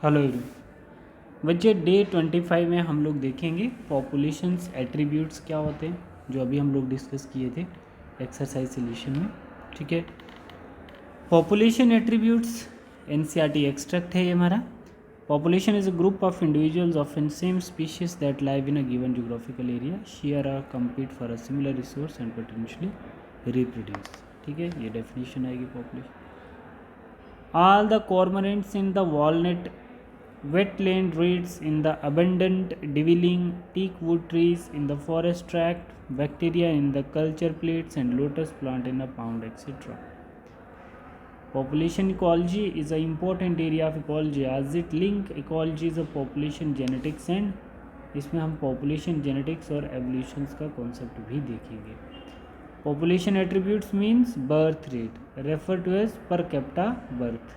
Hello everyone. बच्चे day 25 में हम लोग देखेंगे पॉपुलेशंस एट्रीब्यूट्स क्या होते हैं, जो अभी हम लोग डिस्कस किए थे एक्सरसाइज सॉल्यूशन में। ठीक है, पॉपुलेशन एट्रीब्यूट्स एनसीईआरटी एक्सट्रैक्ट है ये हमारा। Population is a group of individuals of in same species that live in a given geographical area, share और compete for a similar resource and potentially reproduce. ठीक है, ये डेफिनेशन आएगी population. All the cormorants in the walnut wetland, reeds in the abundant dwelling, teak wood trees in the forest tract, bacteria in the culture plates, and lotus plant in a pond, etc. Population ecology is an important area of ecology as it link ecology is a population genetics, and इसमें हम population genetics और evolutions का concept भी देखेंगे। Population attributes means birth rate, referred to as per capita birth.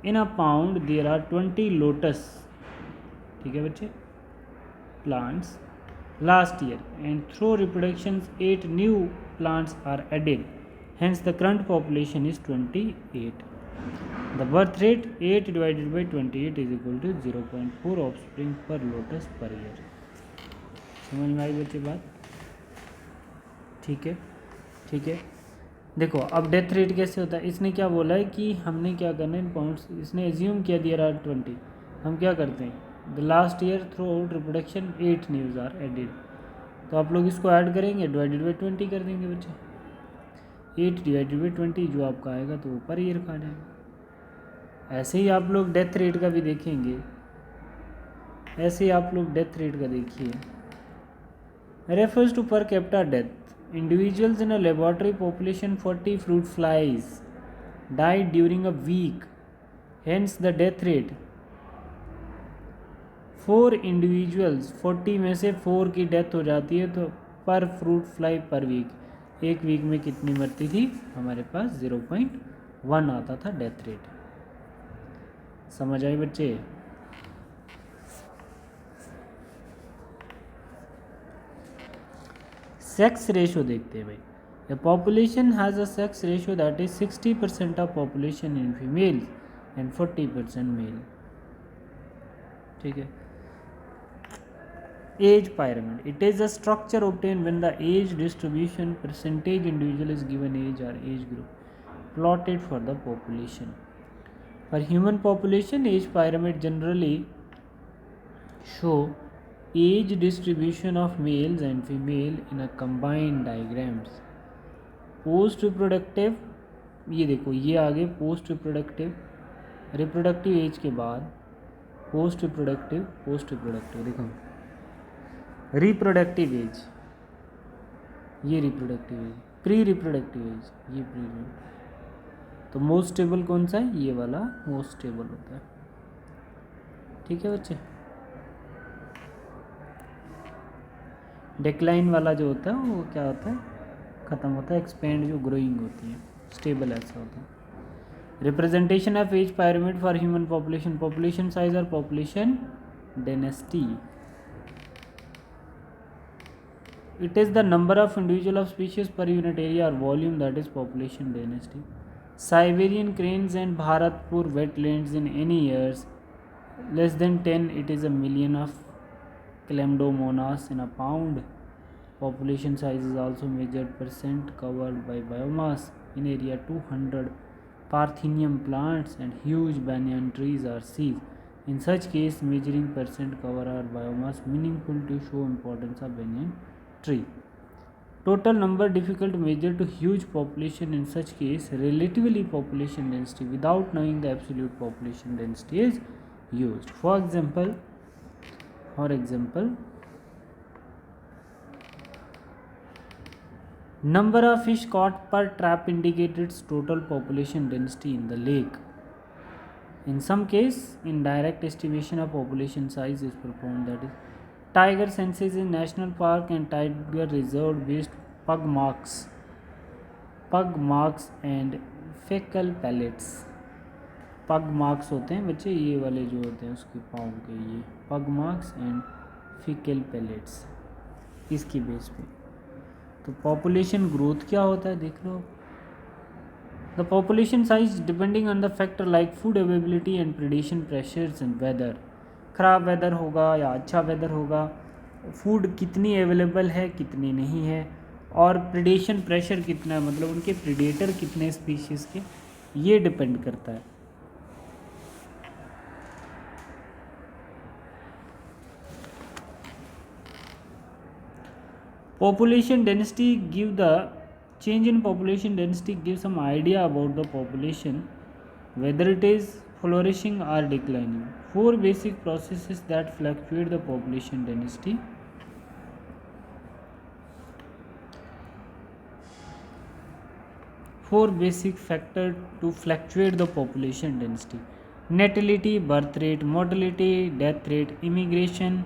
In a pound there are 20 lotus, ठीक है बच्चे, plants last year, and through reproductions 8 new plants are added. Hence the current population is 28. The birth rate 8 divided by 28 is equal to 0.4 offspring per lotus per year. समझ में आई बच्चे बात? ठीक है, ठीक है। देखो अब डेथ रेट कैसे होता है, इसने क्या बोला है कि हमने क्या करना है इन पाउंड्स, इसने एज्यूम किया दिया आर 20, हम क्या करते हैं the last year throughout reproduction 8 news are added, तो आप लोग इसको ऐड करेंगे, डिवाइडेड बाई 20 कर देंगे बच्चे। 8 डिवाइडेड बाई 20 जो आपका आएगा तो वो पर ईयर का आ जाएगा। ऐसे ही आप लोग डेथ रेट का भी देखेंगे, ऐसे ही आप लोग डेथ रेट का देखिए, refers to per capita death. Individuals in a laboratory population 40 fruit flies died during a week, hence the death rate 4 individuals, 40 में से 4 की डेथ हो जाती है, तो पर फ्रूट फ्लाई पर वीक, एक वीक में कितनी मरती थी, हमारे पास 0.1 आता था डेथ रेट। समझ आए बच्चे? सेक्स रेशो देखते हैं भाई। The population has a sex ratio that is 60% of population in female and 40% male. ठीक है। Age pyramid, it is a structure obtained when the age distribution percentage individual is given age or age group plotted for the population. For human population, age pyramid generally show age distribution of males and female in a combined diagrams. Post reproductive, ये देखो ये आगे post reproductive, reproductive age के बाद post reproductive, post reproductive देखो reproductive age, ये reproductive age, pre reproductive age, ये pre. तो मोस्ट स्टेबल कौन सा है, ये वाला मोस्ट स्टेबल होता है। ठीक है बच्चे, डिक्लाइन वाला जो होता है वो क्या होता है, ख़त्म होता है, एक्सपेंड जो ग्रोइंग होती है, स्टेबल ऐसा होता है। Representation of age pyramid for human population, population size और population density. It is the number of individual of species per unit area or volume, that is population density. Siberian cranes and Bharatpur wetlands in any years less than 10, it is a million of Chlamydomonas in a pound. Population size is also measured percent covered by biomass. In area 200 Parthenium plants and huge banyan trees are seen. In such case, measuring percent cover or biomass meaningful to show importance of banyan tree. Total number difficult to measure to huge population, in such case relatively population density without knowing the absolute population density is used. For example, number of fish caught per trap indicates total population density in the lake. In some case, indirect estimation of population size is performed, that is tiger census in national park and tiger reserve based pug marks and fecal pellets. पग marks होते हैं बच्चे, ये वाले जो होते हैं उसके पाँव के, ये pug marks and faecal pellets, इसकी बेस पे। तो पॉपुलेशन ग्रोथ क्या होता है देख लो, the population size depending on the factor like food availability and predation pressures and weather, ख़राब वेदर होगा या अच्छा वेदर होगा, फूड कितनी अवेलेबल है कितनी नहीं है, और प्रेडेशन प्रेशर कितना है, मतलब उनके प्रेडेटर कितने स्पीशीज़ के, ये डिपेंड करता है। Population density give the change in population density gives some idea about the population, whether it is flourishing or declining. Four basic processes that fluctuate the population density. Four basic factors to fluctuate the population density: natality, birth rate, mortality, death rate, immigration.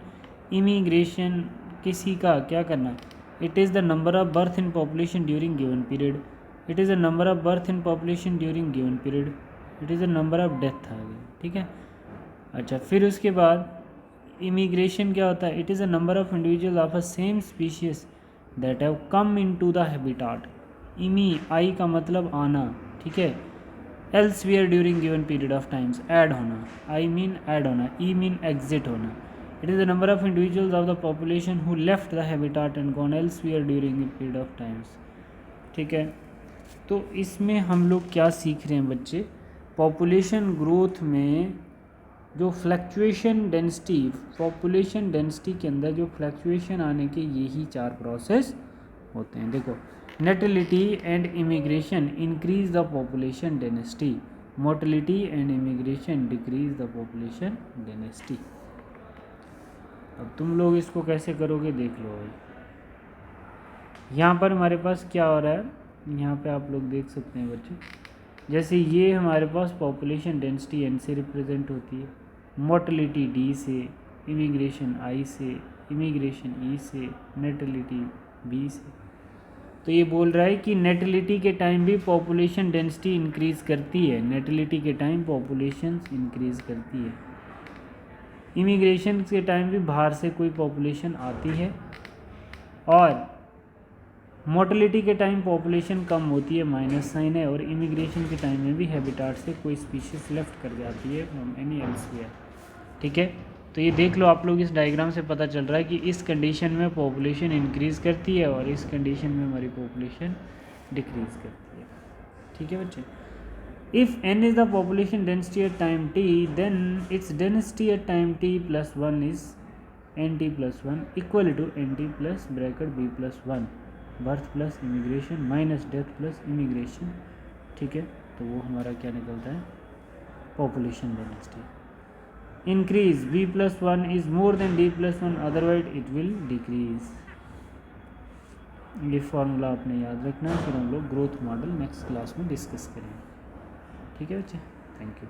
Immigration किसी का क्या करना, it is the number of birth in population during given period, it is the number of birth in population during given period, it is the number of death आ गई, ठीक है। अच्छा, फिर उसके बाद इमिग्रेशन क्या होता है, it is the number of individual of a same species that have come into the habitat. Immi I का मतलब आना, ठीक है, elsewhere during given period of times, add होना, आई मीन ऐड होना, ई मीन एग्जिट होना। It is the number of individuals of the population who left the habitat and gone elsewhere during a period of times, ठीक है। तो इसमें हम लोग क्या सीख रहे हैं बच्चे, पॉपुलेशन ग्रोथ में जो फ्लक्चुएशन डेंसिटी, पॉपुलेशन डेंसिटी के अंदर जो फ्लक्चुएशन आने के यही चार प्रोसेस होते हैं। देखो, natality and immigration increase the population density, mortality and immigration decrease the population density. अब तुम लोग इसको कैसे करोगे देख लो भाई। यहाँ पर हमारे पास क्या हो रहा है, यहाँ पे आप लोग देख सकते हैं बच्चे, जैसे ये हमारे पास पॉपुलेशन डेंसिटी एन से रिप्रेजेंट होती है, मोर्टेलिटी डी से, इमिग्रेशन आई से, इमिग्रेशन ई से, नेटिलिटी बी से। तो ये बोल रहा है कि नेटिलिटी के टाइम भी पॉपुलेशन डेंसिटी इंक्रीज़ करती है, नेटिलिटी के टाइम पॉपुलेशन इंक्रीज़ करती है। इमिग्रेशन के टाइम भी बाहर से कोई पॉपुलेशन आती है, और मोर्टेलिटी के टाइम पॉपुलेशन कम होती है, माइनस साइन है, और इमिग्रेशन के टाइम में भी हैबिटाट से कोई स्पीशीज़ लेफ्ट कर जाती है फ्रॉम एनी एल्सवेयर, ठीक है। तो ये देख लो आप लोग, इस डायग्राम से पता चल रहा है कि इस कंडीशन में पॉपुलेशन इंक्रीज़ करती है और इस कंडीशन में हमारी पॉपुलेशन डिक्रीज़ करती है, ठीक है बच्चे। If n is the population density at time t, then its density at time t plus 1 is nt plus 1 equal to nt plus bracket b plus 1, birth plus immigration minus death plus immigration, ठीक है। तो वो हमारा क्या निकलता है, population density। Increase b plus 1 is more than d plus 1, otherwise it will decrease। ये formula आपने याद रखना है, फिर हम लोग ग्रोथ मॉडल नेक्स्ट क्लास में डिस्कस करेंगे, ठीक है बच्चे। Thank you.